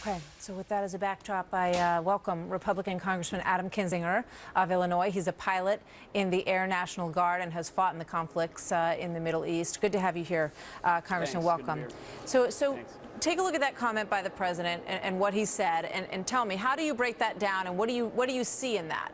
Okay, so with that as a backdrop, I welcome Republican Congressman Adam Kinzinger of Illinois. He's a pilot in the Air National Guard and has fought in the conflicts in the Middle East. Good to have you here, Congressman. Thanks. Welcome. So take a look at that comment by the president and what he said, and tell me, how do you break that down, and what do you see in that?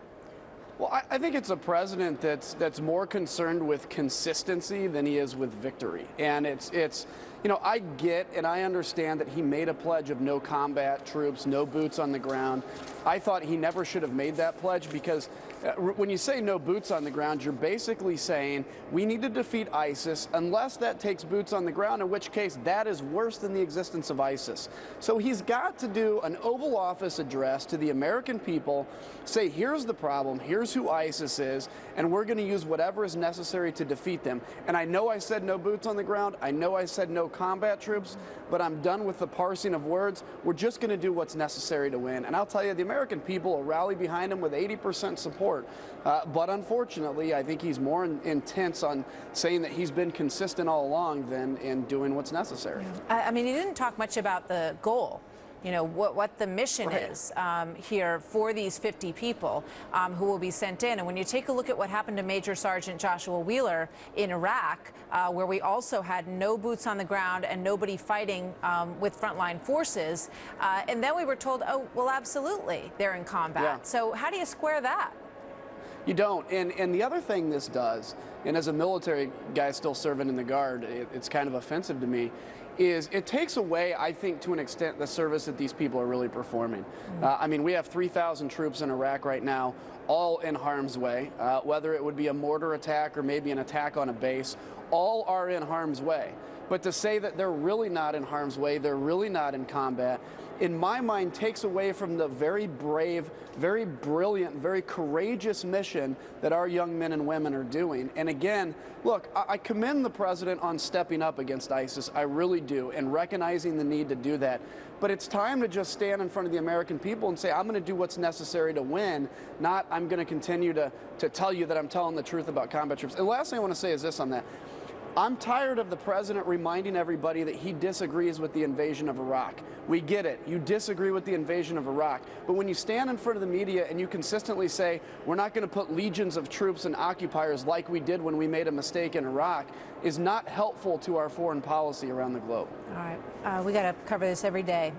Well, I think it's a president that's more concerned with consistency than he is with victory. And it's you know, I get and I understand that he made a pledge of no combat troops, no boots on the ground. I thought he never should have made that pledge because when you say no boots on the ground, you're basically saying we need to defeat ISIS unless that takes boots on the ground, in which case that is worse than the existence of ISIS. So he's got to do an Oval Office address to the American people, say here's the problem, here's who ISIS is, and we're going to use whatever is necessary to defeat them. And I know I said no boots on the ground, I know I said no combat troops, but I'm done with the parsing of words. We're just going to do what's necessary to win. And I'll tell you, the American people will rally behind him with 80% support. But unfortunately, I think he's more intense on saying that he's been consistent all along than in doing what's necessary. I mean, he didn't talk much about the goal. You know, what the mission is here for these 50 people who will be sent in. And when you take a look at what happened to Major Sergeant Joshua Wheeler in Iraq, where we also had no boots on the ground and nobody fighting with frontline forces, and then we were told, oh, well, absolutely, they're in combat. Yeah. So how do you square that? You don't. And the other thing this does, and as a military guy still serving in the Guard, it's kind of offensive to me, is it takes away, I think, to an extent, the service that these people are really performing. I mean, we have 3,000 troops in Iraq right now, all in harm's way, whether it would be a mortar attack or maybe an attack on a base, all are in harm's way. But to say that they're really not in harm's way, they're really not in combat, in my mind takes away from the very brave, very brilliant, very courageous mission that our young men and women are doing. And again, look, I commend the president on stepping up against ISIS. I really do, and recognizing the need to do that. But it's time to just stand in front of the American people and say, I'm going to do what's necessary to win, not I'm going to continue to tell you that I'm telling the truth about combat troops. And the last thing I want to say is this on that. I'm tired of the president reminding everybody that he disagrees with the invasion of Iraq. We get it. You disagree with the invasion of Iraq. But when you stand in front of the media and you consistently say, we're not going to put legions of troops and occupiers like we did when we made a mistake in Iraq, is not helpful to our foreign policy around the globe. All right. We got to cover this every day.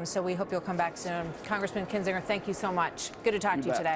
So we hope you'll come back soon. Congressman Kinzinger, thank you so much. Good to talk to you today.